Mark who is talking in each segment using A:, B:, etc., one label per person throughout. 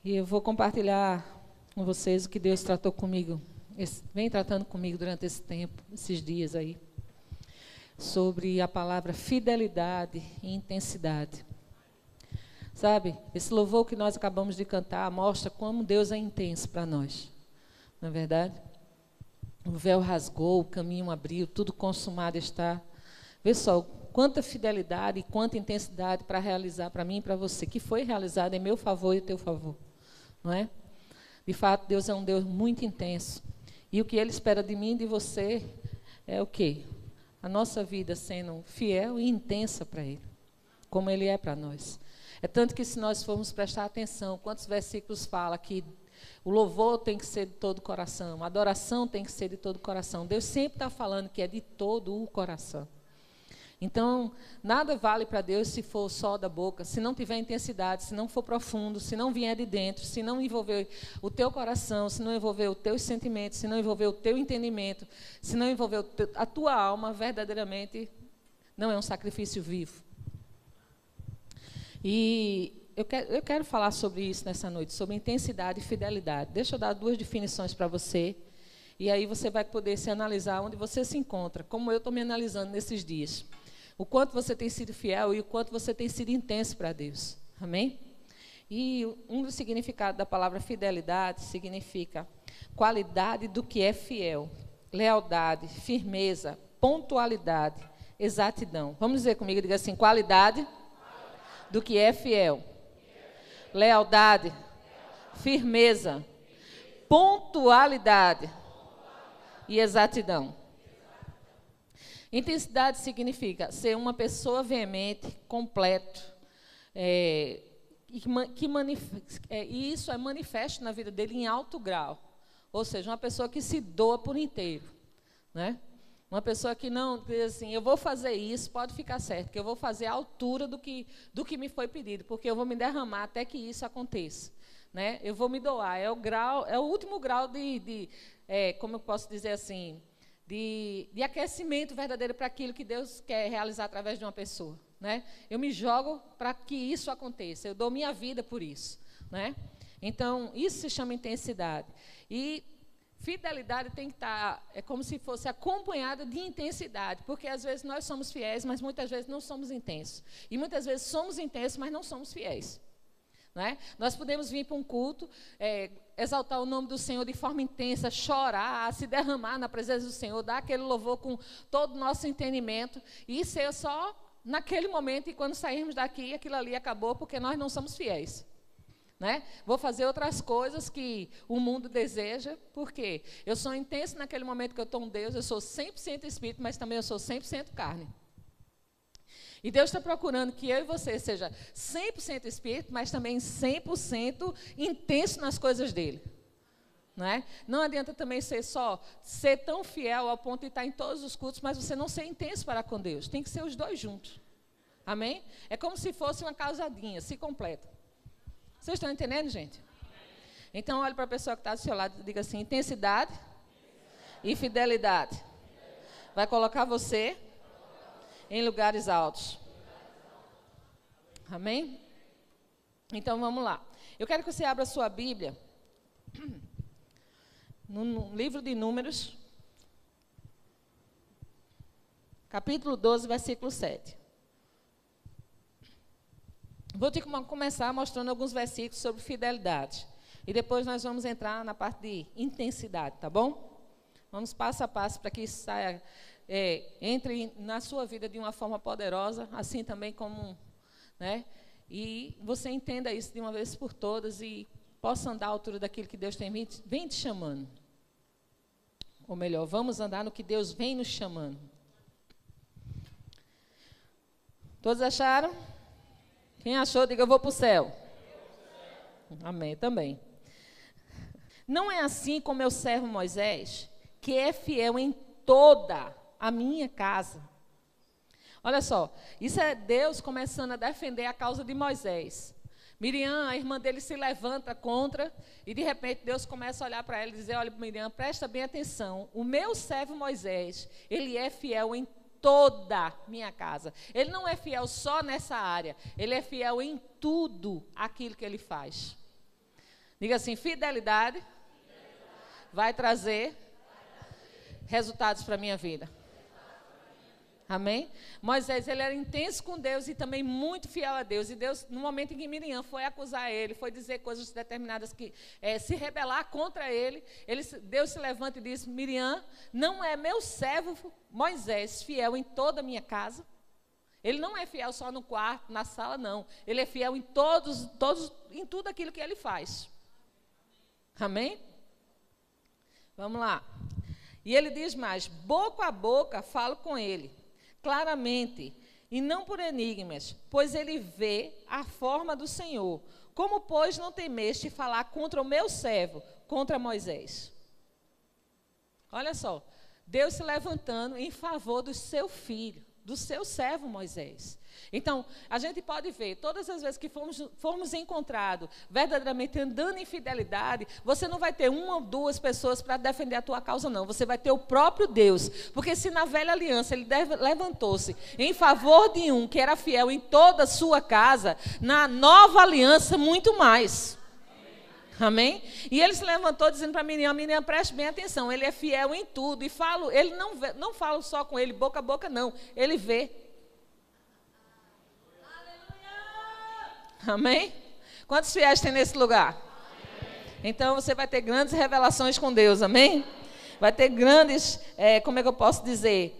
A: E eu vou compartilhar com vocês o que Deus tratou comigo, vem tratando comigo durante esse tempo, esses dias aí, sobre a palavra fidelidade e intensidade. Sabe, esse louvor que nós acabamos de cantar mostra como Deus é intenso para nós, não é verdade? O véu rasgou, o caminho abriu, tudo consumado está. Vê só, quanta fidelidade e quanta intensidade para realizar para mim e para você, que foi realizado em meu favor e teu favor, não é? De fato, Deus é um Deus muito intenso. E o que Ele espera de mim e de você é o quê? A nossa vida sendo fiel e intensa para Ele, como Ele é para nós. É tanto que se nós formos prestar atenção, quantos versículos fala que o louvor tem que ser de todo o coração, a adoração tem que ser de todo o coração. Deus sempre está falando que é de todo o coração. Então, nada vale para Deus se for só da boca, se não tiver intensidade, se não for profundo, se não vier de dentro, se não envolver o teu coração, se não envolver os teus sentimentos, se não envolver o teu entendimento, se não envolver a tua alma, verdadeiramente não é um sacrifício vivo. E eu quero falar sobre isso nessa noite, sobre intensidade e fidelidade. Deixa eu dar duas definições para você, e aí você vai poder se analisar onde você se encontra, como eu estou me analisando nesses dias. O quanto você tem sido fiel e o quanto você tem sido intenso para Deus. Amém? E um dos significados da palavra fidelidade significa qualidade do que é fiel, lealdade, firmeza, pontualidade, exatidão. Vamos dizer comigo, diga assim, qualidade do que é fiel, lealdade, firmeza, pontualidade e exatidão. Intensidade significa ser uma pessoa veemente, completo, e isso é manifesto na vida dele em alto grau. Ou seja, uma pessoa que se doa por inteiro, né? Uma pessoa que não diz assim, eu vou fazer isso, pode ficar certo, que eu vou fazer à altura do que me foi pedido, porque eu vou me derramar até que isso aconteça, né? Eu vou me doar, é o último grau como eu posso dizer assim, de aquecimento verdadeiro para aquilo que Deus quer realizar através de uma pessoa, né? Eu me jogo para que isso aconteça, eu dou minha vida por isso, né? Então, isso se chama intensidade. E fidelidade tem que estar, é como se fosse acompanhada de intensidade, porque às vezes nós somos fiéis, mas muitas vezes não somos intensos. E muitas vezes somos intensos, mas não somos fiéis. Não é? Nós podemos vir para um culto, exaltar o nome do Senhor de forma intensa, chorar, se derramar na presença do Senhor, dar aquele louvor com todo o nosso entendimento, e ser só naquele momento, e quando sairmos daqui, aquilo ali acabou, porque nós não somos fiéis. Né? Vou fazer outras coisas que o mundo deseja, porque eu sou intenso naquele momento que eu estou um Deus, eu sou 100% espírito, mas também eu sou 100% carne. E Deus está procurando que eu e você seja 100% espírito, mas também 100% intenso nas coisas dele. Não é? Não adianta também ser tão fiel ao ponto de estar em todos os cultos, mas você não ser intenso para com Deus. Tem que ser os dois juntos. Amém? É como se fosse uma casadinha, se completa. Vocês estão entendendo, gente? Então, olhe para a pessoa que está do seu lado e diga assim, intensidade e fidelidade. Vai colocar você em lugares altos. Amém? Então, vamos lá. Eu quero que você abra a sua Bíblia no livro de Números, capítulo 12, versículo 7. Vou começar mostrando alguns versículos sobre fidelidade. E depois nós vamos entrar na parte de intensidade, tá bom? Vamos passo a passo para que isso saia, entre na sua vida de uma forma poderosa, assim também como, né? E você entenda isso de uma vez por todas e possa andar à altura daquilo que Deus vem te chamando. Ou melhor, vamos andar no que Deus vem nos chamando. Todos acharam? Quem achou, diga, eu vou para o céu. Amém, também. Não é assim com meu servo Moisés, que é fiel em toda a minha casa. Olha só, isso é Deus começando a defender a causa de Moisés. Miriam, a irmã dele, se levanta contra, e de repente Deus começa a olhar para ela e dizer, olha, Miriam, presta bem atenção, o meu servo Moisés, ele é fiel em toda minha casa. Ele não é fiel só nessa área, ele é fiel em tudo aquilo que ele faz. Diga assim, fidelidade vai trazer resultados para a minha vida. Amém? Moisés, ele era intenso com Deus e também muito fiel a Deus. E Deus, no momento em que Miriam foi acusar ele, foi dizer coisas determinadas que se rebelar contra ele, Deus se levanta e diz, Miriam, não é meu servo Moisés fiel em toda a minha casa? Ele não é fiel só no quarto, na sala, não. Ele é fiel em em tudo aquilo que ele faz. Amém? Vamos lá. E ele diz mais, boca a boca falo com ele, claramente, e não por enigmas, pois ele vê a forma do Senhor. Como, pois, não temeste falar contra o meu servo, contra Moisés? Olha só, Deus se levantando em favor do seu filho, do seu servo Moisés. Então, a gente pode ver, todas as vezes que formos encontrados verdadeiramente andando em fidelidade, você não vai ter uma ou duas pessoas para defender a tua causa, não. Você vai ter o próprio Deus. Porque se na velha aliança ele levantou-se em favor de um que era fiel em toda a sua casa, na nova aliança, muito mais. Amém? E ele se levantou dizendo para Miriam, Miriam, preste bem atenção, ele é fiel em tudo. E ele não fala só com ele, boca a boca, não. Ele vê. Amém? Quantos fiéis tem nesse lugar? Então você vai ter grandes revelações com Deus, amém? Vai ter grandes, como é que eu posso dizer,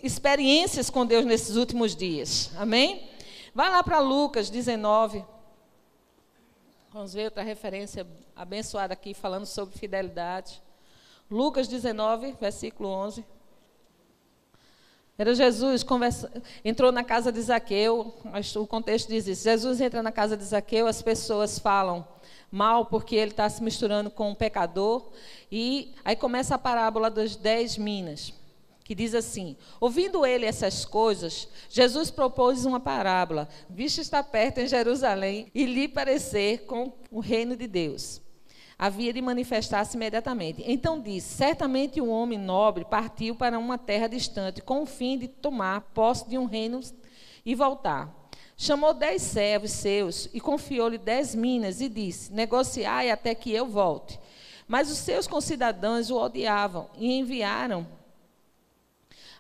A: experiências com Deus nesses últimos dias, amém? Vai lá para Lucas 19. Vamos ver outra referência abençoada aqui, falando sobre fidelidade. Lucas 19, versículo 11. Era Jesus, entrou na casa de Zaqueu, mas o contexto diz isso. Jesus entra na casa de Zaqueu, as pessoas falam mal porque ele está se misturando com um pecador. E aí começa a parábola das 10 minas, que diz assim, ouvindo ele essas coisas, Jesus propôs uma parábola, visto estar perto em Jerusalém, e lhe parecer com o reino de Deus. Havia de manifestar-se imediatamente. Então disse, certamente um homem nobre partiu para uma terra distante, com o fim de tomar posse de um reino e voltar. Chamou 10 servos seus e confiou-lhe 10 minas e disse, negociai até que eu volte. Mas os seus concidadãos o odiavam e enviaram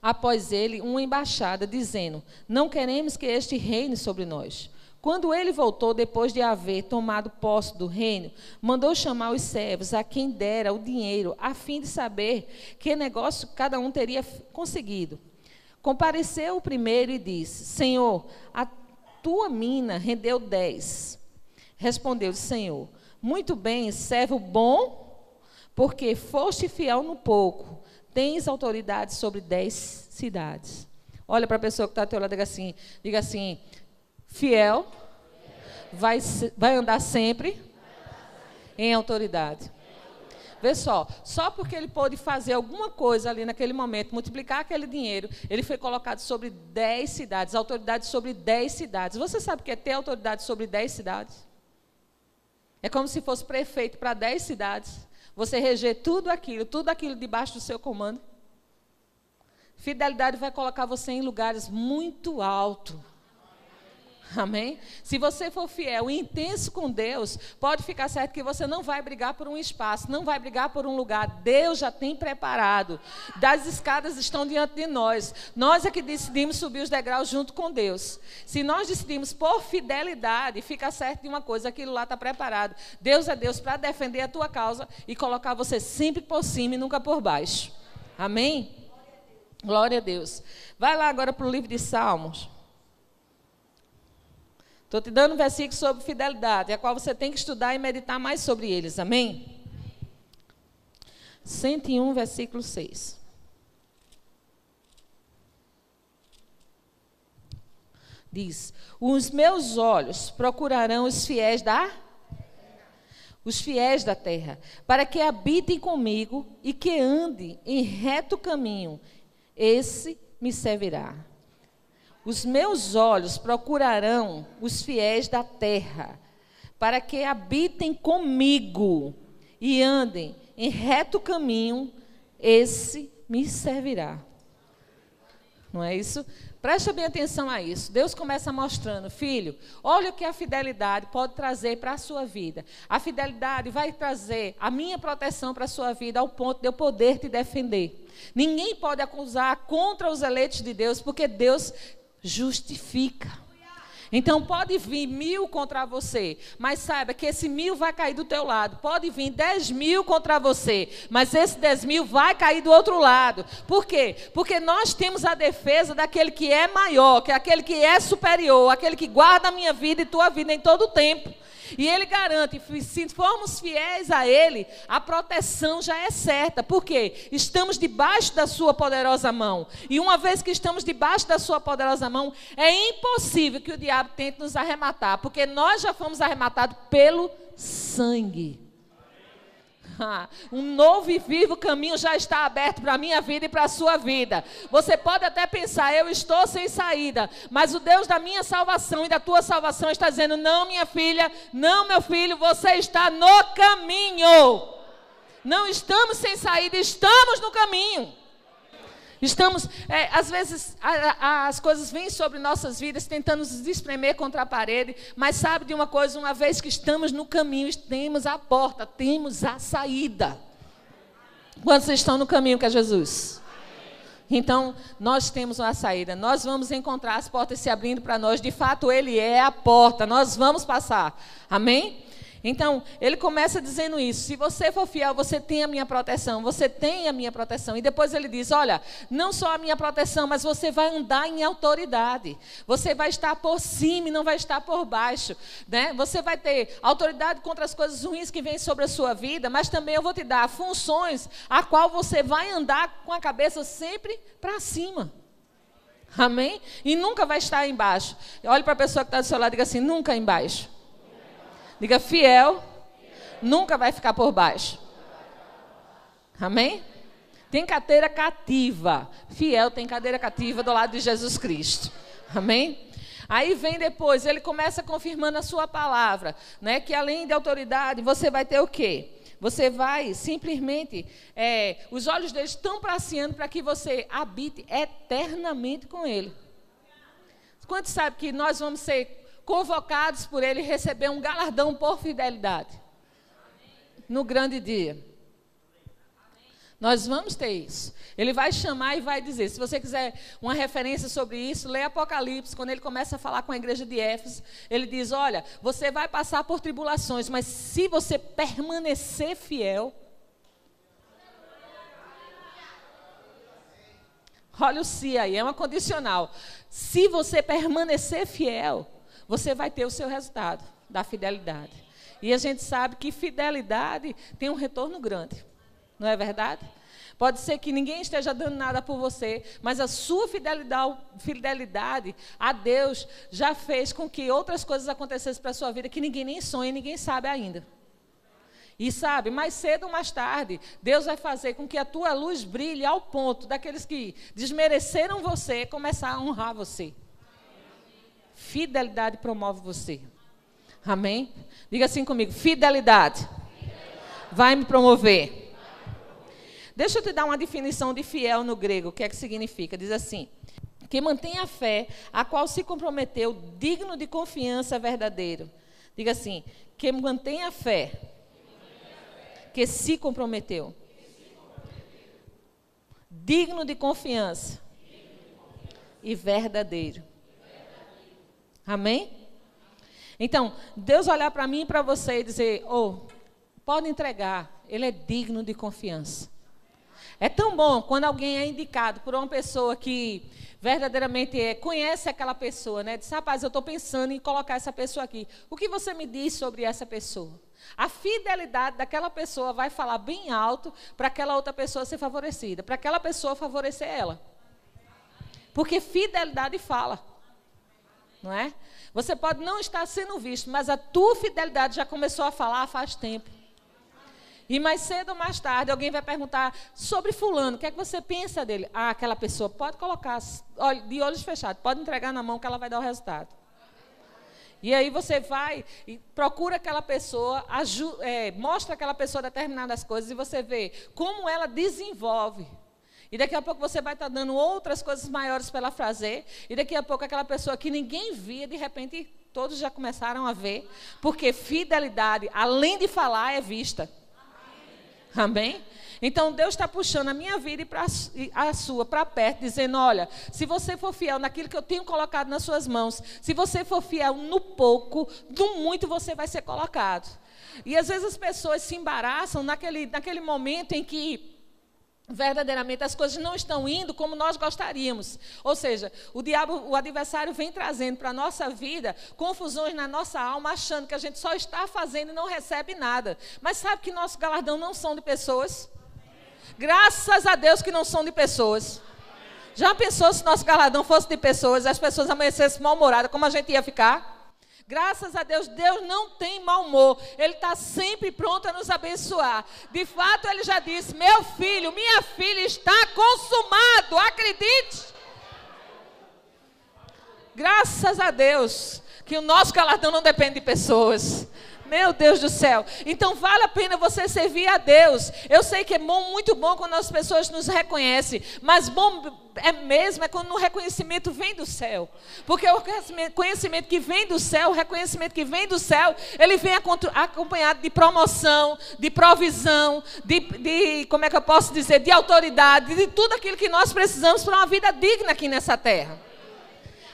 A: após ele uma embaixada, dizendo, não queremos que este reine sobre nós. Quando ele voltou, depois de haver tomado posse do reino, mandou chamar os servos, a quem dera o dinheiro, a fim de saber que negócio cada um teria conseguido. Compareceu o primeiro e disse, Senhor, a tua mina rendeu 10. Respondeu-lhe, Senhor, muito bem, servo bom, porque foste fiel no pouco, tens autoridade sobre 10 cidades. Olha para a pessoa que está ao teu lado e diga assim, fiel vai andar sempre em autoridade. Vê só porque ele pôde fazer alguma coisa ali naquele momento, multiplicar aquele dinheiro, ele foi colocado sobre 10 cidades, autoridade sobre 10 cidades. Você sabe o que é ter autoridade sobre 10 cidades? É como se fosse prefeito para 10 cidades. Você reger tudo aquilo debaixo do seu comando. Fidelidade vai colocar você em lugares muito altos. Amém? Se você for fiel e intenso com Deus, pode ficar certo que você não vai brigar por um espaço, não vai brigar por um lugar. Deus já tem preparado. Das escadas estão diante de nós. Nós é que decidimos subir os degraus junto com Deus. Se nós decidimos por fidelidade, fica certo de uma coisa, aquilo lá está preparado. Deus é Deus para defender a tua causa e colocar você sempre por cima e nunca por baixo. Amém? Glória a Deus. Vai lá agora para o livro de Salmos. Estou te dando um versículo sobre fidelidade, a qual você tem que estudar e meditar mais sobre eles. Amém? 101, versículo 6. Diz, os meus olhos procurarão os fiéis da terra, para que habitem comigo e que ande em reto caminho. Esse me servirá. Os meus olhos procurarão os fiéis da terra, para que habitem comigo e andem em reto caminho, esse me servirá. Não é isso? Presta bem atenção a isso. Deus começa mostrando, filho, olha o que a fidelidade pode trazer para a sua vida. A fidelidade vai trazer a minha proteção para a sua vida ao ponto de eu poder te defender. Ninguém pode acusar contra os eleitos de Deus, porque Deus justifica. Então pode vir 1000 contra você, mas saiba que esse 1000 vai cair do teu lado. Pode vir 10.000 contra você, mas esse 10.000 vai cair do outro lado. Por quê? Porque nós temos a defesa daquele que é maior, que é aquele que é superior, aquele que guarda a minha vida e tua vida em todo o tempo. E ele garante, se formos fiéis a ele, a proteção já é certa. Por quê? Estamos debaixo da sua poderosa mão. E uma vez que estamos debaixo da sua poderosa mão, é impossível que o diabo tente nos arrematar, porque nós já fomos arrematados pelo sangue. Um novo e vivo caminho já está aberto para a minha vida e para a sua vida. Você pode até pensar, eu estou sem saída, mas o Deus da minha salvação e da tua salvação está dizendo, não, minha filha, não, meu filho, você está no caminho. Não estamos sem saída, estamos no caminho. Estamos, às vezes, as coisas vêm sobre nossas vidas, tentando nos espremer contra a parede, mas sabe de uma coisa, uma vez que estamos no caminho, temos a porta, temos a saída. Quantos estão no caminho com Jesus? Então, nós temos uma saída, nós vamos encontrar as portas se abrindo para nós, de fato, Ele é a porta, nós vamos passar, amém? Então, ele começa dizendo isso, se você for fiel, você tem a minha proteção, você tem a minha proteção. E depois ele diz, olha, não só a minha proteção, mas você vai andar em autoridade. Você vai estar por cima e não vai estar por baixo. Né? Você vai ter autoridade contra as coisas ruins que vêm sobre a sua vida, mas também eu vou te dar funções a qual você vai andar com a cabeça sempre para cima. Amém? E nunca vai estar embaixo. Olhe para a pessoa que está do seu lado e diga assim, nunca embaixo. Diga, fiel, nunca vai ficar por baixo. Amém? Tem cadeira cativa. Fiel tem cadeira cativa do lado de Jesus Cristo. Amém? Aí vem depois, ele começa confirmando a sua palavra, né? Que além de autoridade, você vai ter o quê? Você vai simplesmente, os olhos dele estão passeando para que você habite eternamente com ele. Quantos sabem que nós vamos ser convocados por ele, receber um galardão por fidelidade no grande dia? Nós vamos ter isso. Ele vai chamar e vai dizer, se você quiser uma referência sobre isso, lê Apocalipse, quando ele começa a falar com a igreja de Éfeso, ele diz, olha, você vai passar por tribulações, mas se você permanecer fiel, olha o se aí, é uma condicional, se você permanecer fiel, você vai ter o seu resultado da fidelidade. E a gente sabe que fidelidade tem um retorno grande. Não é verdade? Pode ser que ninguém esteja dando nada por você, mas a sua fidelidade a Deus já fez com que outras coisas acontecessem para a sua vida que ninguém nem sonha e ninguém sabe ainda. E sabe, mais cedo ou mais tarde, Deus vai fazer com que a tua luz brilhe ao ponto daqueles que desmereceram você começar a honrar você. Fidelidade promove você. Amém? Diga assim comigo, fidelidade vai me promover. Deixa eu te dar uma definição de fiel no grego. O que é que significa? Diz assim, que mantém a fé, a qual se comprometeu, digno de confiança verdadeiro. Diga assim, que mantém a fé, que se comprometeu, digno de confiança e verdadeiro. Amém? Então, Deus olhar para mim e para você e dizer, pode entregar, ele é digno de confiança. É tão bom quando alguém é indicado por uma pessoa que verdadeiramente conhece aquela pessoa, né? Diz, rapaz, eu estou pensando em colocar essa pessoa aqui. O que você me diz sobre essa pessoa? A fidelidade daquela pessoa vai falar bem alto para aquela outra pessoa ser favorecida, para aquela pessoa favorecer ela. Porque fidelidade fala. Não é? Você pode não estar sendo visto, mas a tua fidelidade já começou a falar faz tempo. E mais cedo ou mais tarde, alguém vai perguntar sobre fulano, o que é que você pensa dele? Aquela pessoa pode colocar de olhos fechados, pode entregar na mão que ela vai dar o resultado. E aí você vai e procura aquela pessoa, mostra aquela pessoa determinadas coisas e você vê como ela desenvolve. E daqui a pouco você vai estar dando outras coisas maiores para ela fazer. E daqui a pouco aquela pessoa que ninguém via, de repente todos já começaram a ver. Porque fidelidade, além de falar, é vista. Amém? Então Deus está puxando a minha vida e a sua para perto, dizendo, olha, se você for fiel naquilo que eu tenho colocado nas suas mãos, se você for fiel no pouco, no muito você vai ser colocado. E às vezes as pessoas se embaraçam naquele momento em que verdadeiramente as coisas não estão indo como nós gostaríamos. Ou seja, o adversário vem trazendo para a nossa vida confusões na nossa alma, achando que a gente só está fazendo e não recebe nada. Mas sabe que nosso galardão não são de pessoas? Graças a Deus que não são de pessoas. Já pensou se nosso galardão fosse de pessoas, as pessoas amanhecessem mal-humoradas, como a gente ia ficar? Graças a Deus, Deus não tem mau humor. Ele está sempre pronto a nos abençoar. De fato, Ele já disse, meu filho, minha filha, está consumado. Acredite. Graças a Deus, que o nosso galardão não depende de pessoas. Meu Deus do céu. Então vale a pena você servir a Deus. Eu sei que é bom, muito bom quando as pessoas nos reconhecem. Mas bom é quando o reconhecimento vem do céu. Porque o conhecimento que vem do céu, o reconhecimento que vem do céu, ele vem acompanhado de promoção, de provisão, de como é que eu posso dizer, de autoridade, de tudo aquilo que nós precisamos para uma vida digna aqui nessa terra.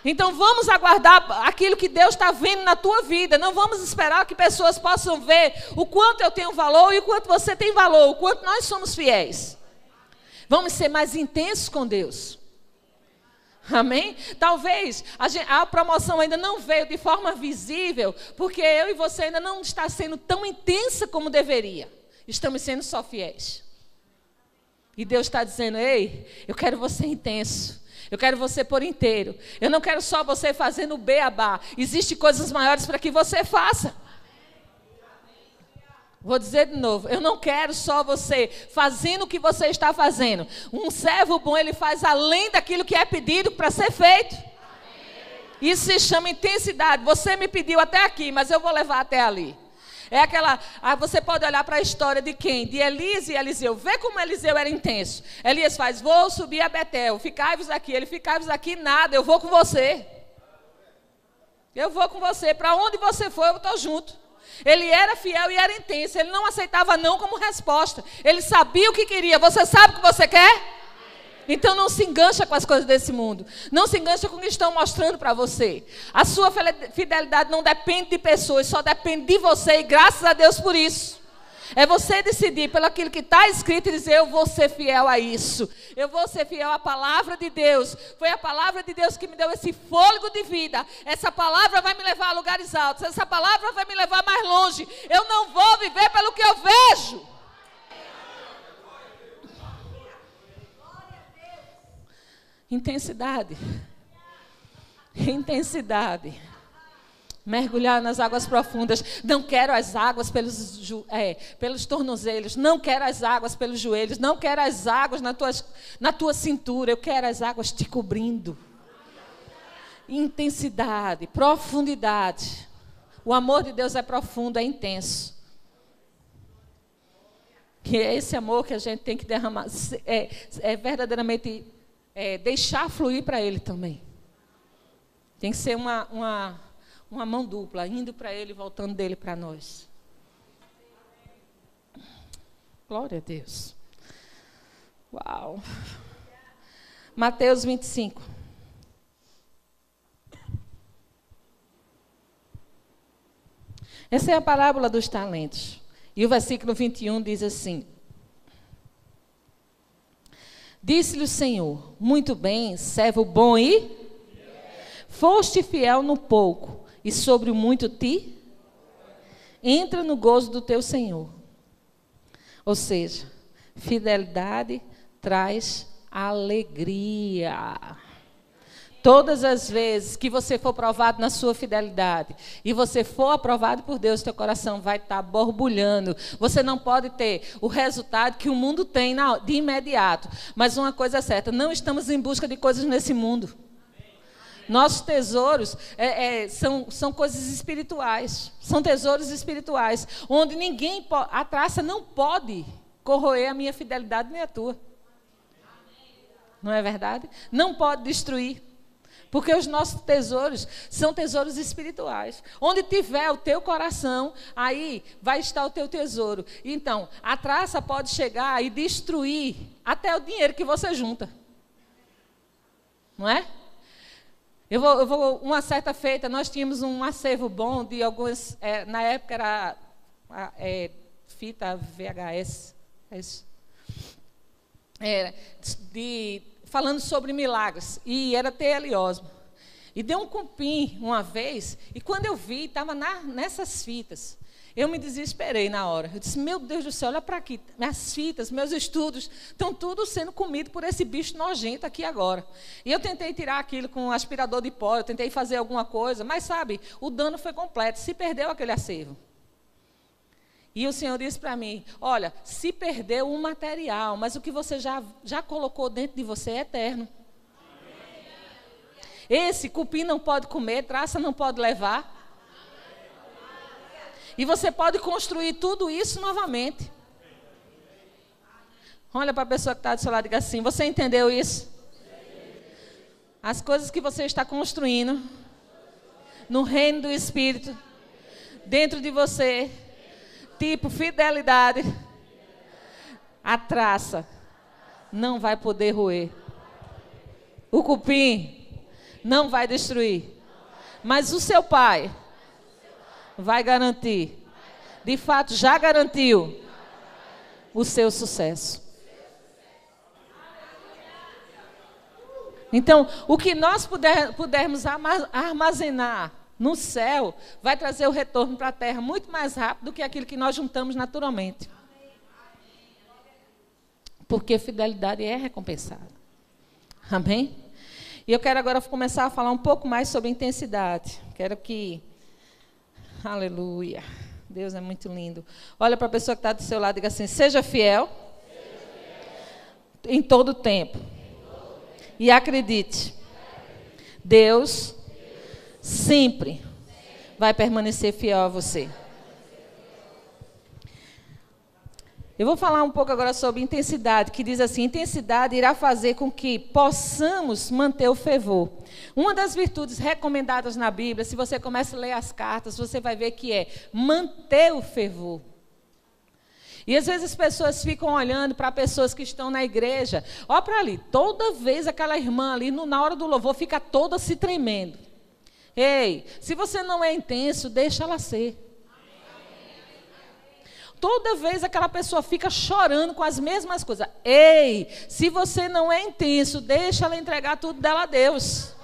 A: Então vamos aguardar aquilo que Deus está vendo na tua vida. Não vamos esperar que pessoas possam ver o quanto eu tenho valor e o quanto você tem valor, o quanto nós somos fiéis. Vamos ser mais intensos com Deus. Amém? Talvez a promoção ainda não veio de forma visível, porque eu e você ainda não está sendo tão intensa como deveria. Estamos sendo só fiéis. E Deus está dizendo, ei, eu quero você intenso. Eu quero você por inteiro. Eu não quero só você fazendo o beabá. Existem coisas maiores para que você faça. Vou dizer de novo. Eu não quero só você fazendo o que você está fazendo. Um servo bom, ele faz além daquilo que é pedido para ser feito. Isso se chama intensidade. Você me pediu até aqui, mas eu vou levar até ali. É aquela, você pode olhar para a história de quem? De Elias e Eliseu. Vê como Eliseu era intenso. Elias faz, vou subir a Betel, ficai-vos aqui. Ele, ficai-vos aqui, nada, eu vou com você. Eu vou com você, para onde você for eu estou junto. Ele era fiel e era intenso, ele não aceitava não como resposta. Ele sabia o que queria, você sabe o que você quer? Então não se engancha com as coisas desse mundo. Não se engancha com o que estão mostrando para você. A sua fidelidade não depende de pessoas, só depende de você. E graças a Deus por isso. É você decidir pelo aquilo que está escrito e dizer, eu vou ser fiel a isso. Eu vou ser fiel à palavra de Deus. Foi a palavra de Deus que me deu esse fôlego de vida. Essa palavra vai me levar a lugares altos. Essa palavra vai me levar mais longe. Eu não vou viver pelo que eu vejo. Intensidade. Intensidade. Mergulhar nas águas profundas. Não quero as águas pelos tornozelos. Não quero as águas pelos joelhos. Não quero as águas na tua cintura. Eu quero as águas te cobrindo. Intensidade, profundidade. O amor de Deus é profundo, é intenso. Que é esse amor que a gente tem que derramar. É verdadeiramente... deixar fluir para Ele também. Tem que ser uma mão dupla, indo para Ele e voltando dele para nós. Glória a Deus. Uau. Mateus 25. Essa é a parábola dos talentos. E o versículo 21 diz assim: disse-lhe o Senhor, muito bem, servo bom e foste fiel no pouco, e sobre o muito entra no gozo do teu Senhor. Ou seja, fidelidade traz alegria. Todas as vezes que você for provado na sua fidelidade e você for aprovado por Deus, teu coração vai estar borbulhando. Você não pode ter o resultado que o mundo tem de imediato. Mas uma coisa é certa, não estamos em busca de coisas nesse mundo. Nossos tesouros são coisas espirituais. São tesouros espirituais, onde a traça não pode corroer a minha fidelidade nem a tua. Não é verdade? Não pode destruir. Porque os nossos tesouros são tesouros espirituais. Onde tiver o teu coração, aí vai estar o teu tesouro. Então, a traça pode chegar e destruir até o dinheiro que você junta. Não é? Uma certa feita, nós tínhamos um acervo bom de algumas... na época era fita VHS. É isso. Falando sobre milagres, e era T.L. Osborne. E deu um cupim uma vez, e quando eu vi, estava nessas fitas. Eu me desesperei na hora. Eu disse, meu Deus do céu, olha para aqui. Minhas fitas, meus estudos, estão tudo sendo comido por esse bicho nojento aqui agora. E eu tentei tirar aquilo com um aspirador de pó, eu tentei fazer alguma coisa, mas sabe, o dano foi completo, se perdeu aquele acervo. E o Senhor disse para mim, olha, se perdeu o material, mas o que você já colocou dentro de você é eterno. Esse cupim não pode comer, traça não pode levar. E você pode construir tudo isso novamente. Olha para a pessoa que está do seu lado e diga assim, você entendeu isso? As coisas que você está construindo no reino do Espírito, dentro de você, tipo fidelidade, a traça não vai poder roer. O cupim não vai destruir. Mas o seu pai vai garantir. De fato, já garantiu o seu sucesso. Então, o que nós pudermos armazenar no céu, vai trazer o retorno para a terra muito mais rápido do que aquilo que nós juntamos naturalmente. Porque fidelidade é recompensada. Amém? E eu quero agora começar a falar um pouco mais sobre intensidade. Quero que... Aleluia. Deus é muito lindo. Olha para a pessoa que está do seu lado e diga assim, seja fiel, em todo tempo. E acredite, Deus sempre vai permanecer fiel a você. Eu vou falar um pouco agora sobre intensidade, que diz assim, intensidade irá fazer com que possamos manter o fervor. Uma das virtudes recomendadas na Bíblia, se você começa a ler as cartas, você vai ver que é manter o fervor. E às vezes as pessoas ficam olhando para pessoas que estão na igreja, olha para ali, toda vez aquela irmã ali, na hora do louvor, fica toda se tremendo. Ei, se você não é intenso, deixa ela ser. Toda vez aquela pessoa fica chorando com as mesmas coisas. Ei, se você não é intenso, deixa ela entregar tudo dela a Deus.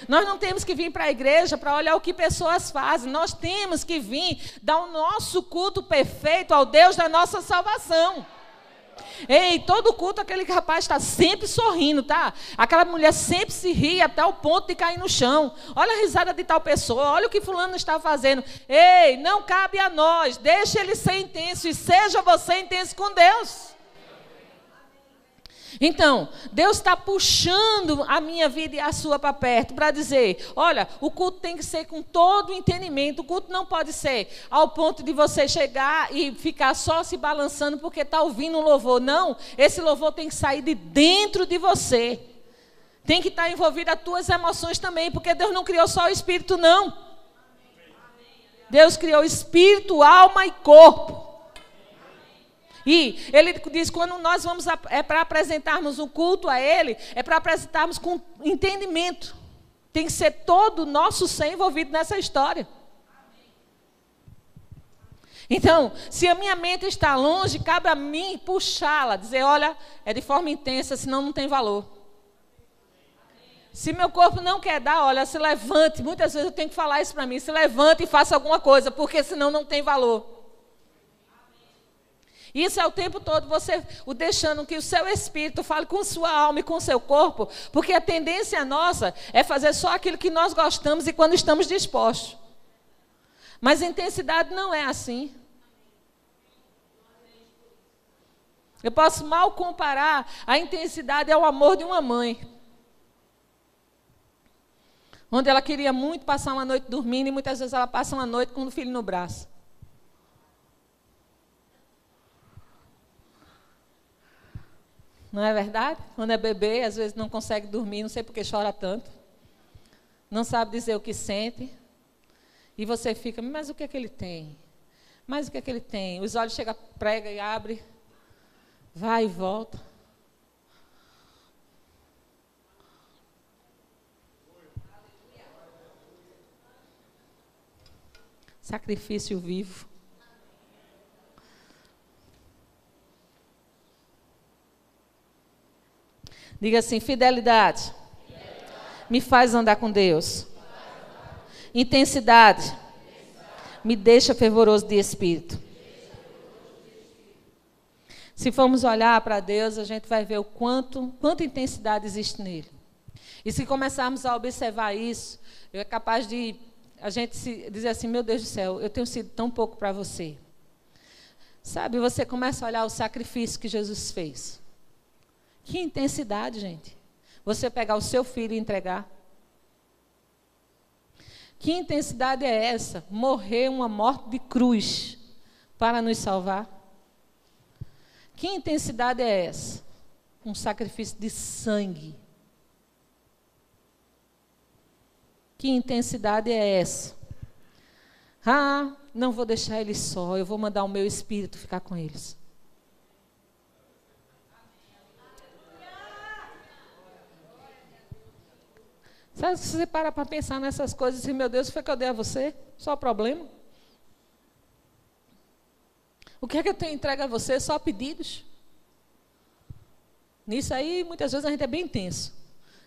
A: Nós não temos que vir para a igreja para olhar o que pessoas fazem. Nós temos que vir dar o nosso culto perfeito ao Deus da nossa salvação. Ei, todo culto aquele rapaz está sempre sorrindo, tá? Aquela mulher sempre se ri até o ponto de cair no chão. Olha a risada de tal pessoa, olha o que fulano está fazendo. Ei, não cabe a nós, deixe ele ser intenso e seja você intenso com Deus. Então, Deus está puxando a minha vida e a sua para perto, para dizer, olha, o culto tem que ser com todo o entendimento, o culto não pode ser ao ponto de você chegar e ficar só se balançando porque está ouvindo um louvor. Não, esse louvor tem que sair de dentro de você. Tem que estar envolvido as tuas emoções também, porque Deus não criou só o espírito, não. Deus criou espírito, alma e corpo. E ele diz, quando nós vamos, é para apresentarmos um culto a ele, é para apresentarmos com entendimento. Tem que ser todo o nosso ser envolvido nessa história. Então, se a minha mente está longe, cabe a mim puxá-la, dizer, olha, é de forma intensa, senão não tem valor. Se meu corpo não quer dar, olha, se levante. Muitas vezes eu tenho que falar isso para mim, se levante e faça alguma coisa, porque senão não tem valor. Isso é o tempo todo você deixando que o seu espírito fale com sua alma e com o seu corpo, porque a tendência nossa é fazer só aquilo que nós gostamos e quando estamos dispostos. Mas a intensidade não é assim. Eu posso mal comparar a intensidade ao amor de uma mãe. Onde ela queria muito passar uma noite dormindo e muitas vezes ela passa uma noite com o filho no braço. Não é verdade? Quando é bebê, às vezes não consegue dormir, não sei por que chora tanto. Não sabe dizer o que sente. E você fica, mas o que é que ele tem? Mas o que é que ele tem? Os olhos chegam, prega e abre, vai e volta. Sacrifício vivo. Diga assim, fidelidade. Me faz andar com Deus. Intensidade. Me deixa fervoroso de espírito. Se formos olhar para Deus, a gente vai ver o quanta intensidade existe nele. E se começarmos a observar isso, é capaz de a gente se dizer assim, meu Deus do céu, eu tenho sido tão pouco para você. Sabe, você começa a olhar o sacrifício que Jesus fez. Que intensidade, gente. Você pegar o seu filho e entregar. Que intensidade é essa? Morrer uma morte de cruz para nos salvar. Que intensidade é essa? Um sacrifício de sangue. Que intensidade é essa? Ah, não vou deixar eles só, eu vou mandar o meu espírito ficar com eles. Sabe, se você parar para pensar nessas coisas, e meu Deus, foi que eu dei a você? Só problema? O que é que eu tenho entregue a você? Só pedidos? Nisso aí, muitas vezes a gente é bem intenso.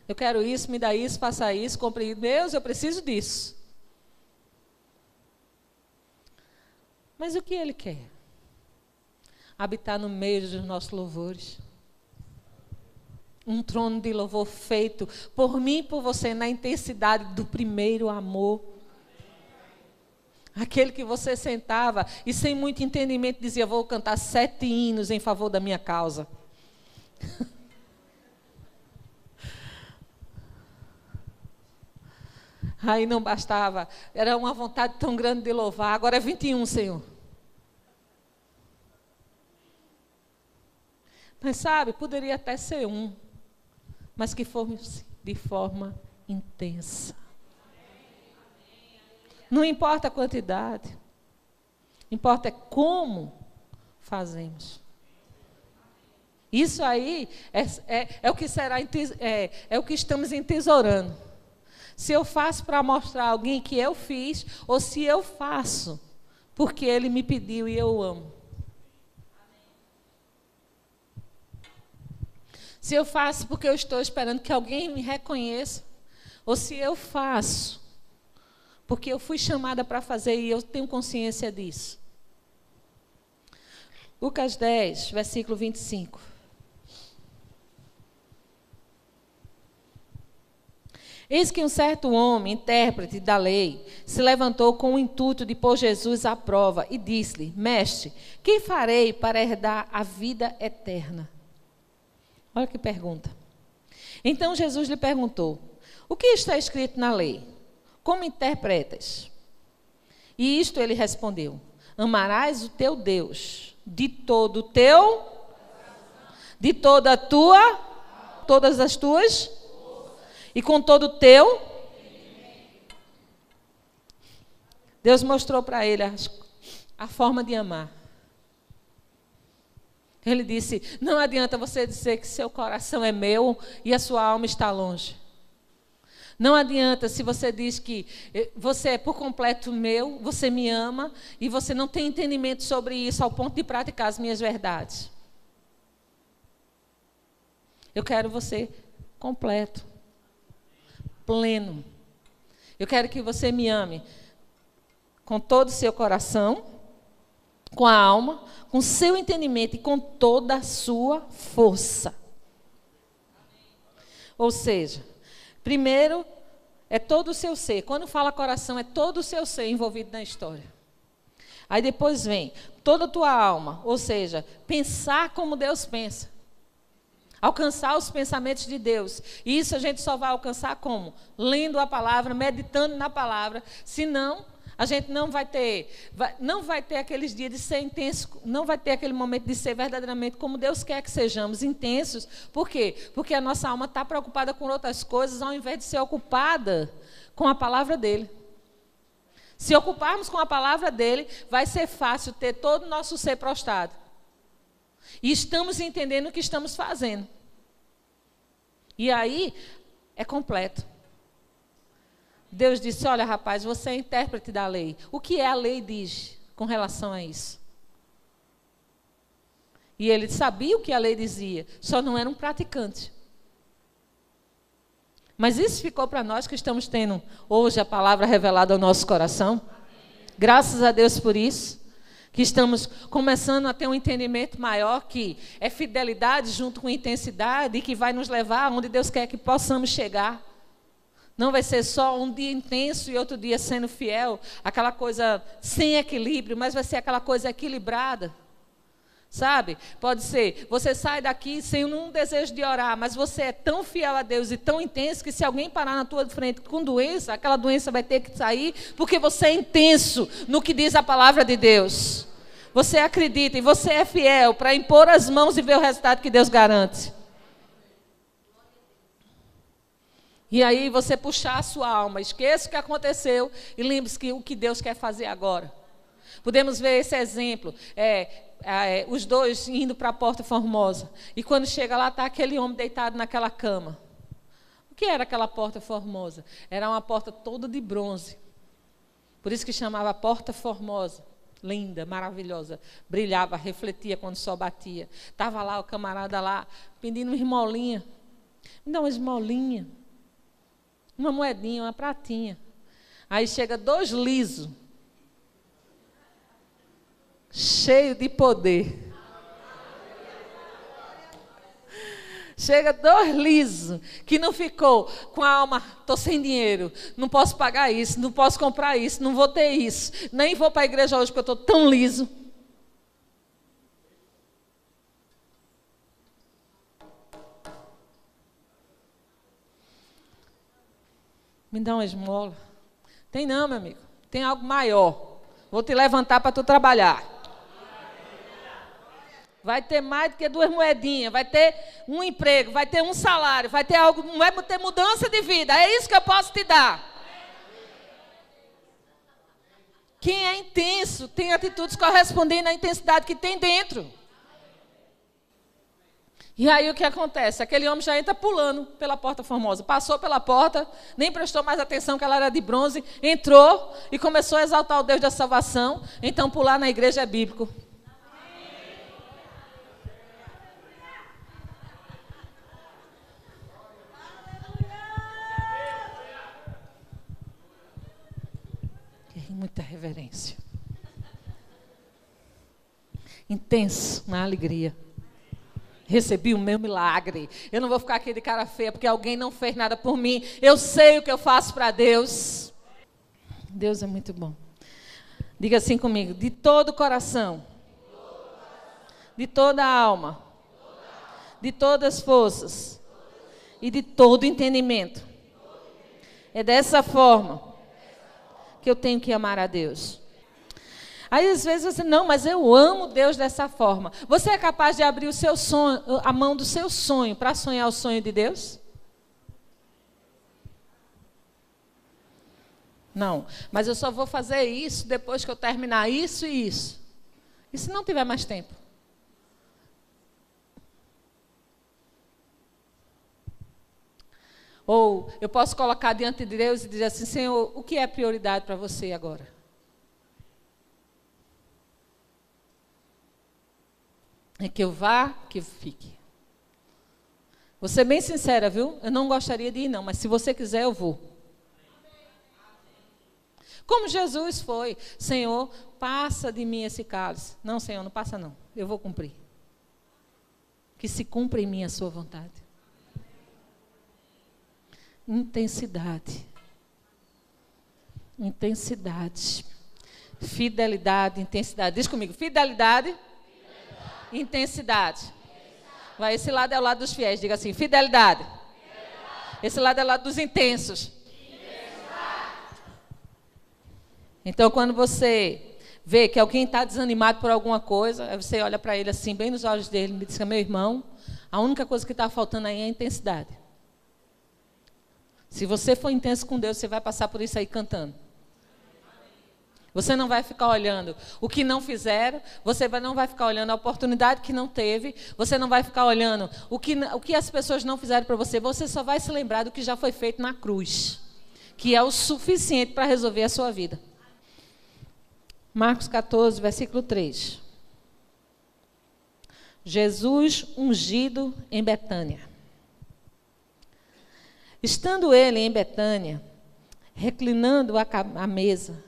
A: Eu quero isso, me dá isso, faça isso, compre isso. Deus, eu preciso disso. Mas o que Ele quer? Habitar no meio dos nossos louvores. Um trono de louvor feito por mim e por você na intensidade do primeiro amor. Aquele que você sentava e sem muito entendimento dizia, vou cantar 7 hinos em favor da minha causa. Aí não bastava, era uma vontade tão grande de louvar, agora é 21, Senhor. Mas sabe, poderia até ser um. Mas que fosse de forma intensa. Não importa a quantidade, importa como fazemos. Isso aí é o que será, é o que estamos entesourando. Se eu faço para mostrar a alguém que eu fiz, ou se eu faço porque ele me pediu e eu o amo. Se eu faço porque eu estou esperando que alguém me reconheça, ou se eu faço porque eu fui chamada para fazer e eu tenho consciência disso. Lucas 10, versículo 25. Eis que um certo homem, intérprete da lei, se levantou com o intuito de pôr Jesus à prova e disse-lhe, mestre, que farei para herdar a vida eterna? Olha que pergunta. Então Jesus lhe perguntou, o que está escrito na lei? Como interpretas? E isto ele respondeu, amarás o teu Deus de todo o teu, de toda a tua, todas as tuas, e com todo o teu. Deus mostrou para ele a forma de amar. Ele disse, não adianta você dizer que seu coração é meu e a sua alma está longe. Não adianta se você diz que você é por completo meu, você me ama e você não tem entendimento sobre isso ao ponto de praticar as minhas verdades. Eu quero você completo, pleno. Eu quero que você me ame com todo o seu coração, com a alma, com o seu entendimento e com toda a sua força. Ou seja, primeiro é todo o seu ser. Quando fala coração, é todo o seu ser envolvido na história. Aí depois vem toda a tua alma, ou seja, pensar como Deus pensa. Alcançar os pensamentos de Deus. E isso a gente só vai alcançar como? Lendo a palavra, meditando na palavra. Senão, A gente não vai ter aqueles dias de ser intenso, não vai ter aquele momento de ser verdadeiramente como Deus quer que sejamos, intensos. Por quê? Porque a nossa alma está preocupada com outras coisas, ao invés de ser ocupada com a palavra dele. Se ocuparmos com a palavra dele, vai ser fácil ter todo o nosso ser prostrado. E estamos entendendo o que estamos fazendo. E aí, é completo. Deus disse, olha rapaz, você é intérprete da lei. O que a lei diz com relação a isso? E ele sabia o que a lei dizia, só não era um praticante. Mas isso ficou para nós que estamos tendo hoje a palavra revelada ao nosso coração. Graças a Deus por isso. Que estamos começando a ter um entendimento maior que é fidelidade junto com intensidade e que vai nos levar onde Deus quer que possamos chegar. Não vai ser só um dia intenso e outro dia sendo fiel, aquela coisa sem equilíbrio, mas vai ser aquela coisa equilibrada. Sabe? Pode ser, você sai daqui sem nenhum desejo de orar, mas você é tão fiel a Deus e tão intenso que se alguém parar na tua frente com doença, aquela doença vai ter que sair, porque você é intenso no que diz a palavra de Deus. Você acredita e você é fiel para impor as mãos e ver o resultado que Deus garante. E aí você puxar a sua alma, esqueça o que aconteceu e lembre-se que o que Deus quer fazer agora. Podemos ver esse exemplo, os dois indo para a Porta Formosa. E quando chega lá, está aquele homem deitado naquela cama. O que era aquela Porta Formosa? Era uma porta toda de bronze. Por isso que chamava Porta Formosa. Linda, maravilhosa. Brilhava, refletia quando o sol batia. Estava lá o camarada lá, pedindo uma esmolinha. Me dá uma esmolinha. Uma moedinha, uma pratinha. Aí chega 2 lisos. Cheio de poder. Chega 2 lisos, que não ficou com a alma, estou sem dinheiro, não posso pagar isso, não posso comprar isso, não vou ter isso, nem vou para a igreja hoje porque eu estou tão liso. Me dá uma esmola. Tem não, meu amigo, tem algo maior. Vou te levantar para tu trabalhar. Vai ter mais do que 2 moedinhas, vai ter um emprego, vai ter um salário, vai ter algo, vai ter mudança de vida. É isso que eu posso te dar. Quem é intenso tem atitudes correspondendo à intensidade que tem dentro. E aí o que acontece? Aquele homem já entra pulando pela Porta Formosa. Passou pela porta, nem prestou mais atenção que ela era de bronze, entrou e começou a exaltar o Deus da salvação. Então pular na igreja é bíblico. Muita reverência. Intenso na alegria. Recebi o meu milagre. Eu não vou ficar aqui de cara feia porque alguém não fez nada por mim. Eu sei o que eu faço para Deus. Deus é muito bom. Diga assim comigo: de todo o coração, de toda a alma, de todas as forças e de todo o entendimento. É dessa forma que eu tenho que amar a Deus. Aí às vezes você, não, mas eu amo Deus dessa forma. Você é capaz de abrir o seu sonho, a mão do seu sonho para sonhar o sonho de Deus? Não, mas eu só vou fazer isso depois que eu terminar isso e isso. E se não tiver mais tempo? Ou eu posso colocar diante de Deus e dizer assim: Senhor, o que é prioridade para você agora? É que eu vá, que eu fique. Vou ser bem sincera, viu? Eu não gostaria de ir, não, mas se você quiser, eu vou. Como Jesus foi: Senhor, passa de mim esse cálice. Não, Senhor, não passa não, eu vou cumprir. Que se cumpra em mim a sua vontade. Intensidade. Intensidade. Fidelidade, intensidade. Diz comigo: fidelidade, intensidade. Vai, esse lado é o lado dos fiéis. Diga assim: fidelidade. Esse lado é o lado dos intensos. Então, quando você vê que alguém está desanimado por alguma coisa, aí você olha para ele assim, bem nos olhos dele, e diz: meu irmão, a única coisa que está faltando aí é a intensidade. Se você for intenso com Deus, você vai passar por isso aí cantando. Você não vai ficar olhando o que não fizeram, você não vai ficar olhando a oportunidade que não teve, você não vai ficar olhando o que as pessoas não fizeram para você, você só vai se lembrar do que já foi feito na cruz, que é o suficiente para resolver a sua vida. Marcos 14, versículo 3. Jesus ungido em Betânia. Estando ele em Betânia, reclinado à mesa,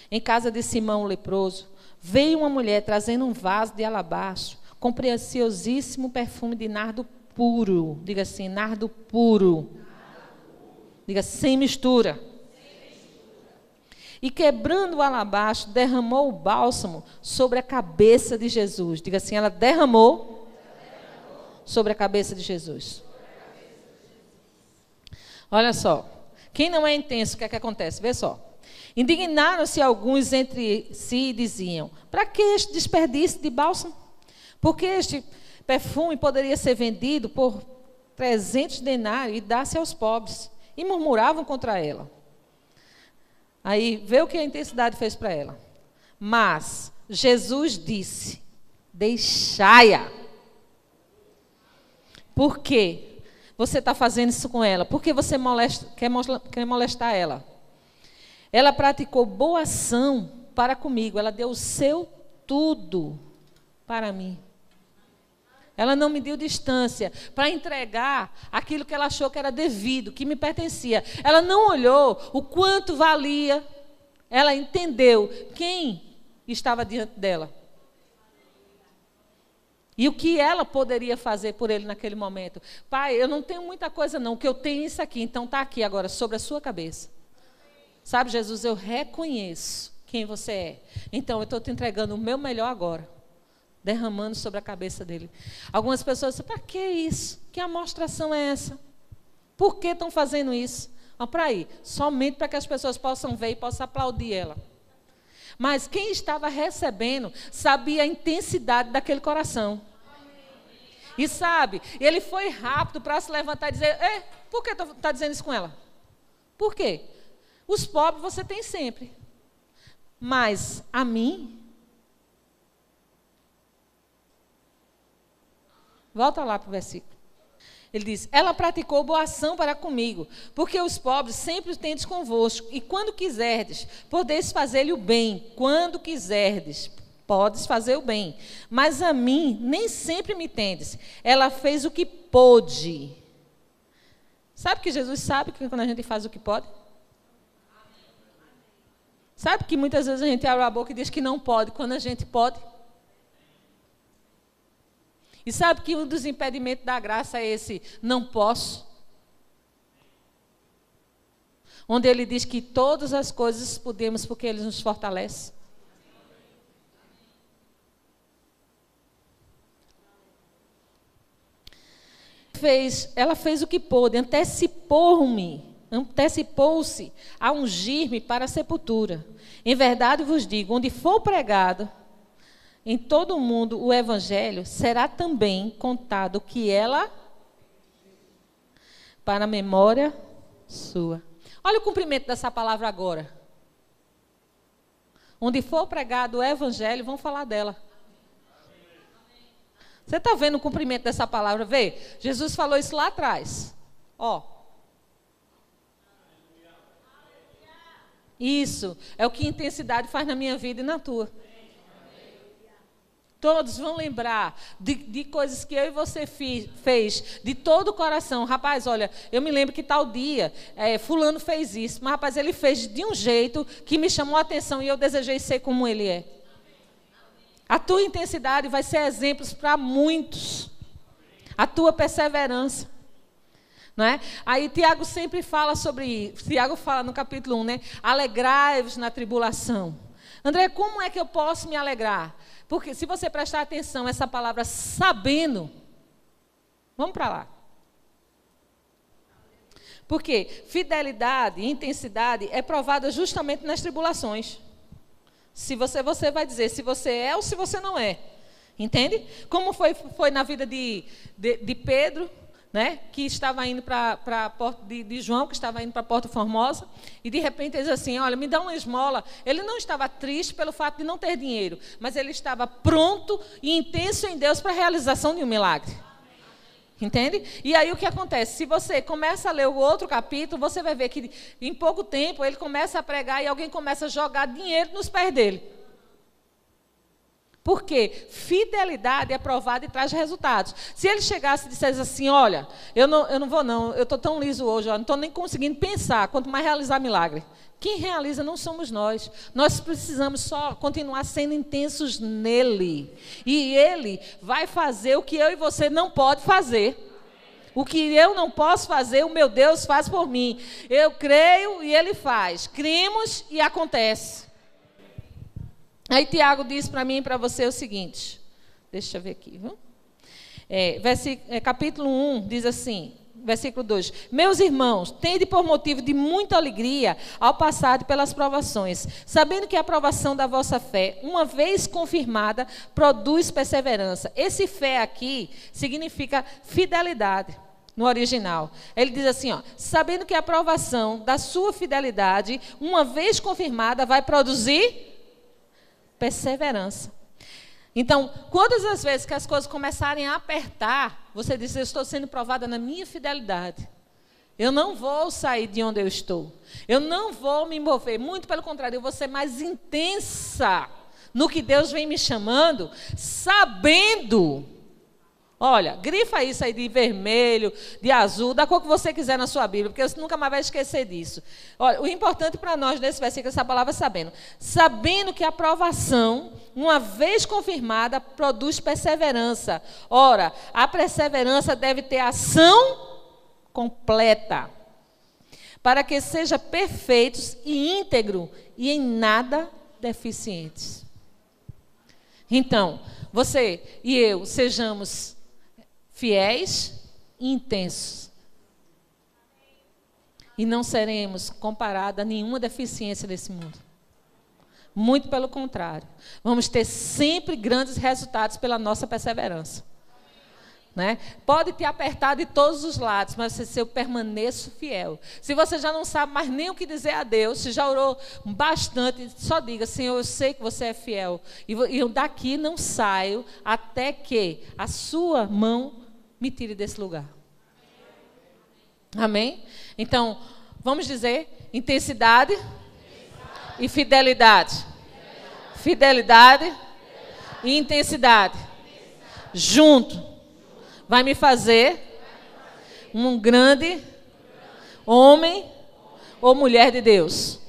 A: em casa de Simão o leproso, veio uma mulher trazendo um vaso de alabastro com preciosíssimo perfume de nardo puro. Diga assim, nardo puro. Diga, sem mistura. E quebrando o alabastro, derramou o bálsamo sobre a cabeça de Jesus. Diga assim, ela derramou sobre a cabeça de Jesus. Olha só, quem não é intenso, o que é que acontece? Vê só. Indignaram-se alguns entre si e diziam: para que este desperdício de bálsamo? Porque este perfume poderia ser vendido por 300 denários e dar-se aos pobres. E murmuravam contra ela. Aí, vê o que a intensidade fez para ela. Mas Jesus disse: deixai-a. Por quê? Você está fazendo isso com ela? Porque você quer molestar ela. Ela praticou boa ação para comigo. Ela deu o seu tudo para mim. Ela não me deu distância para entregar aquilo que ela achou que era devido, que me pertencia. Ela não olhou o quanto valia. Ela entendeu quem estava diante dela. E o que ela poderia fazer por ele naquele momento. Pai, eu não tenho muita coisa não, o que eu tenho é isso aqui. Então está aqui agora, sobre a sua cabeça. Sabe, Jesus, eu reconheço quem você é. Então eu estou te entregando o meu melhor agora. Derramando sobre a cabeça dele. Algumas pessoas dizem: para que isso? Que amostração é essa? Por que estão fazendo isso? Para aí, somente para que as pessoas possam ver e possam aplaudir ela. Mas quem estava recebendo sabia a intensidade daquele coração. E sabe, ele foi rápido para se levantar e dizer: por que está dizendo isso com ela? Por quê? Os pobres você tem sempre. Mas a mim... Volta lá para o versículo. Ele diz: ela praticou boa ação para comigo, porque os pobres sempre tendes convosco, e quando quiserdes, podeis fazer-lhe o bem. Quando quiserdes, podes fazer o bem. Mas a mim, nem sempre me tendes. Ela fez o que pôde. Sabe que Jesus sabe que quando a gente faz o que pode? Sabe que muitas vezes a gente abre a boca e diz que não pode, quando a gente pode? E sabe que um dos impedimentos da graça é esse: não posso. Onde ele diz que todas as coisas podemos porque ele nos fortalece. Ela fez o que pôde, antecipou-se a ungir-me para a sepultura. Em verdade vos digo, onde for pregado em todo o mundo o evangelho, será também contado que ela, para a memória sua. Olha o cumprimento dessa palavra agora. Onde for pregado o evangelho, vão falar dela. Você está vendo o cumprimento dessa palavra? Vê, Jesus falou isso lá atrás. Isso é o que intensidade faz na minha vida e na tua. Todos vão lembrar de coisas que eu e você fez de todo o coração. Rapaz, olha, eu me lembro que tal dia fulano fez isso. Mas, rapaz, ele fez de um jeito que me chamou a atenção e eu desejei ser como ele é. A tua intensidade vai ser exemplos para muitos. A tua perseverança. Não é? Aí Tiago sempre fala sobre isso. Tiago fala no capítulo 1, né? Alegrai-vos na tribulação. André, como é que eu posso me alegrar? Porque se você prestar atenção essa palavra sabendo, vamos para lá. Porque fidelidade e intensidade é provada justamente nas tribulações. Se você vai dizer se você é ou se você não é. Entende? Como foi na vida de Pedro, né, que estava indo para a porta de João, que estava indo para a Porta Formosa, e de repente ele diz assim, olha, me dá uma esmola. Ele não estava triste pelo fato de não ter dinheiro, mas ele estava pronto e intenso em Deus para a realização de um milagre. Entende? E aí o que acontece? Se você começa a ler o outro capítulo, você vai ver que em pouco tempo ele começa a pregar e alguém começa a jogar dinheiro nos pés dele. Porque fidelidade é provada e traz resultados. Se ele chegasse e dissesse assim, olha, eu não vou não, eu estou tão liso hoje, ó, não estou nem conseguindo pensar, quanto mais realizar milagre. Quem realiza não somos nós. Nós precisamos só continuar sendo intensos nele. E ele vai fazer o que eu e você não pode fazer. O que eu não posso fazer, o meu Deus faz por mim. Eu creio e ele faz. Cremos e acontece. Aí Tiago diz para mim e para você o seguinte, deixa eu ver aqui, viu? Capítulo 1 diz assim, versículo 2, meus irmãos, tende por motivo de muita alegria ao passar pelas provações, sabendo que a provação da vossa fé, uma vez confirmada, produz perseverança. Esse fé aqui significa fidelidade. No original. Ele diz assim, ó, sabendo que a provação da sua fidelidade, uma vez confirmada, vai produzir perseverança. Então, todas as vezes que as coisas começarem a apertar, você diz, eu estou sendo provada na minha fidelidade. Eu não vou sair de onde eu estou. Eu não vou me mover. Muito pelo contrário, eu vou ser mais intensa no que Deus vem me chamando, sabendo. Olha, grifa isso aí de vermelho, de azul, da cor que você quiser na sua Bíblia, porque você nunca mais vai esquecer disso. Olha, o importante para nós nesse versículo, essa palavra é sabendo. Sabendo que a aprovação, uma vez confirmada, produz perseverança. Ora, a perseverança deve ter ação completa, para que sejam perfeitos e íntegros e em nada deficientes. Então, você e eu sejamos fiéis e intensos. E não seremos comparados a nenhuma deficiência desse mundo. Muito pelo contrário. Vamos ter sempre grandes resultados pela nossa perseverança. Né? Pode te apertar de todos os lados, mas se eu permaneço fiel. Se você já não sabe mais nem o que dizer a Deus, se já orou bastante, só diga, Senhor, eu sei que você é fiel. E eu daqui não saio até que a sua mão me tire desse lugar. Amém? Então, vamos dizer, intensidade e fidelidade. Fidelidade e intensidade. Junto. Vai me fazer um grande homem ou mulher de Deus.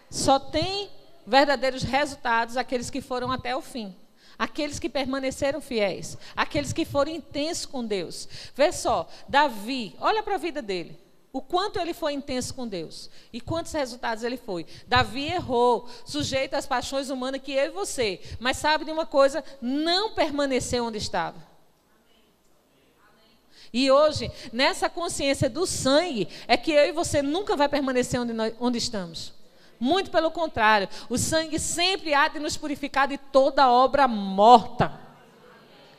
A: Só tem verdadeiros resultados aqueles que foram até o fim. Aqueles que permaneceram fiéis. Aqueles que foram intensos com Deus. Vê só, Davi, olha para a vida dele. O quanto ele foi intenso com Deus. E quantos resultados ele foi. Davi errou, sujeito às paixões humanas que eu e você. Mas sabe de uma coisa? Não permaneceu onde estava. E hoje, nessa consciência do sangue, é que eu e você nunca vai permanecer onde estamos. Muito pelo contrário. O sangue sempre há de nos purificar de toda obra morta.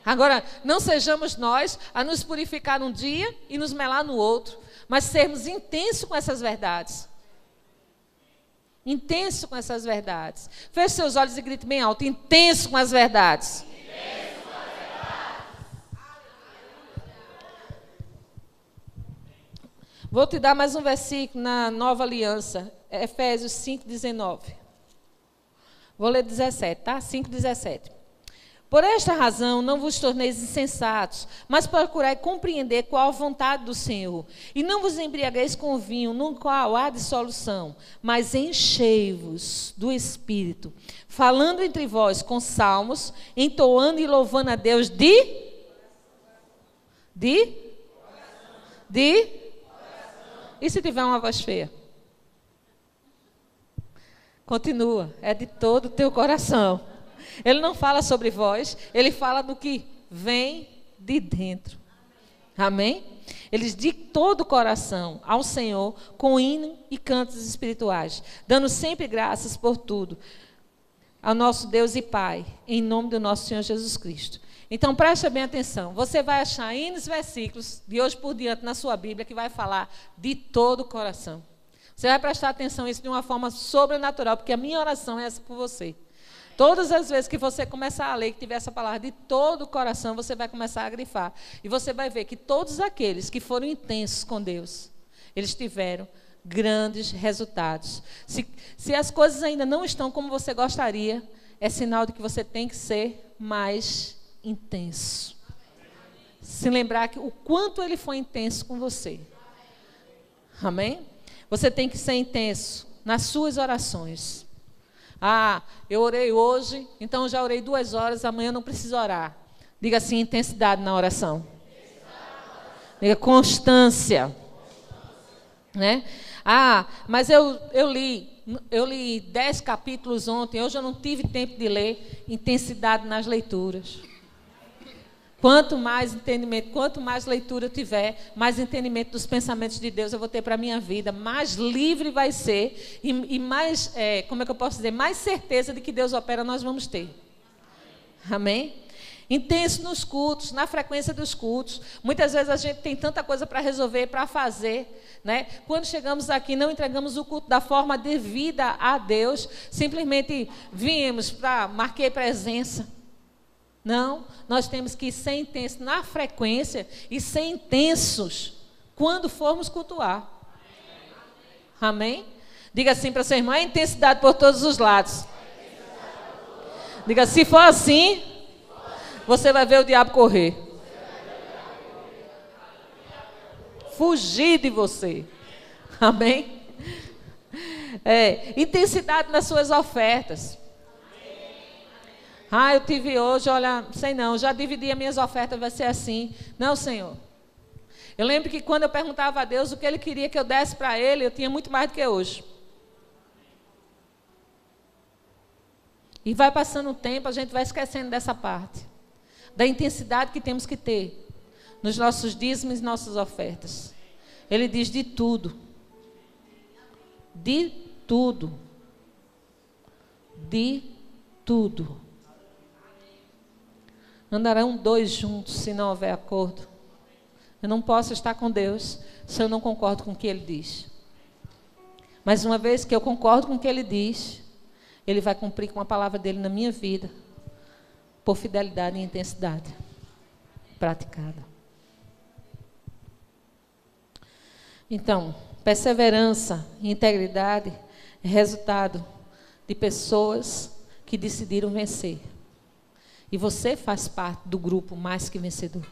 A: Agora, não sejamos nós a nos purificar um dia e nos melar no outro. Mas sermos intensos com essas verdades. Intenso com essas verdades. Feche seus olhos e grite bem alto. Intenso com as verdades. Intenso com as verdades. Vou te dar mais um versículo na Nova Aliança. Efésios 5:19. Vou ler 17, tá? 5:17. Por esta razão, não vos torneis insensatos, mas procurai compreender qual a vontade do Senhor. E não vos embriagueis com vinho, no qual há dissolução, mas enchei-vos do Espírito, falando entre vós com salmos, entoando e louvando a Deus E se tiver uma voz feia? Continua, é de todo o teu coração. Ele não fala sobre voz, ele fala do que vem de dentro. Amém? Eles de todo o coração ao Senhor, com hino e cantos espirituais, dando sempre graças por tudo ao nosso Deus e Pai, em nome do nosso Senhor Jesus Cristo. Então, preste bem atenção. Você vai achar hinos, versículos, de hoje por diante, na sua Bíblia, que vai falar de todo o coração. Você vai prestar atenção nisso de uma forma sobrenatural, porque a minha oração é essa por você. Todas as vezes que você começar a ler, que tiver essa palavra de todo o coração, você vai começar a grifar. E você vai ver que todos aqueles que foram intensos com Deus, eles tiveram grandes resultados. Se as coisas ainda não estão como você gostaria, é sinal de que você tem que ser mais intenso. Se lembrar que o quanto ele foi intenso com você. Amém? Você tem que ser intenso nas suas orações. Ah, eu orei hoje, então já orei 2 horas, amanhã eu não preciso orar. Diga assim, intensidade na oração. Diga constância. Né? Ah, mas eu li 10 capítulos ontem, hoje eu não tive tempo de ler. Intensidade nas leituras. Quanto mais entendimento, quanto mais leitura eu tiver, mais entendimento dos pensamentos de Deus eu vou ter para a minha vida, mais livre vai ser e mais, como é que eu posso dizer, mais certeza de que Deus opera nós vamos ter. Amém? Intenso nos cultos, na frequência dos cultos. Muitas vezes a gente tem tanta coisa para resolver, para fazer, né? Quando chegamos aqui, não entregamos o culto da forma devida a Deus, simplesmente viemos para marquei presença. Não, nós temos que ser intensos na frequência e ser intensos quando formos cultuar. Amém? Diga assim para seu irmão, é intensidade por todos os lados. Diga, se for assim, você vai ver o diabo correr. Fugir de você. Amém? Intensidade nas suas ofertas. Ah, eu tive hoje, olha, sei não, já dividi as minhas ofertas, vai ser assim. Não, Senhor. Eu lembro que quando eu perguntava a Deus o que Ele queria que eu desse para Ele, eu tinha muito mais do que hoje. E vai passando o tempo, a gente vai esquecendo dessa parte. Da intensidade que temos que ter nos nossos dízimos e nossas ofertas. Ele diz de tudo. De tudo. De tudo. Andarão 2 juntos se não houver acordo. Eu não posso estar com Deus se eu não concordo com o que Ele diz. Mas uma vez que eu concordo com o que Ele diz, Ele vai cumprir com a palavra dEle na minha vida, por fidelidade e intensidade praticada. Então, perseverança e integridade é resultado de pessoas que decidiram vencer. E você faz parte do grupo mais que vencedor.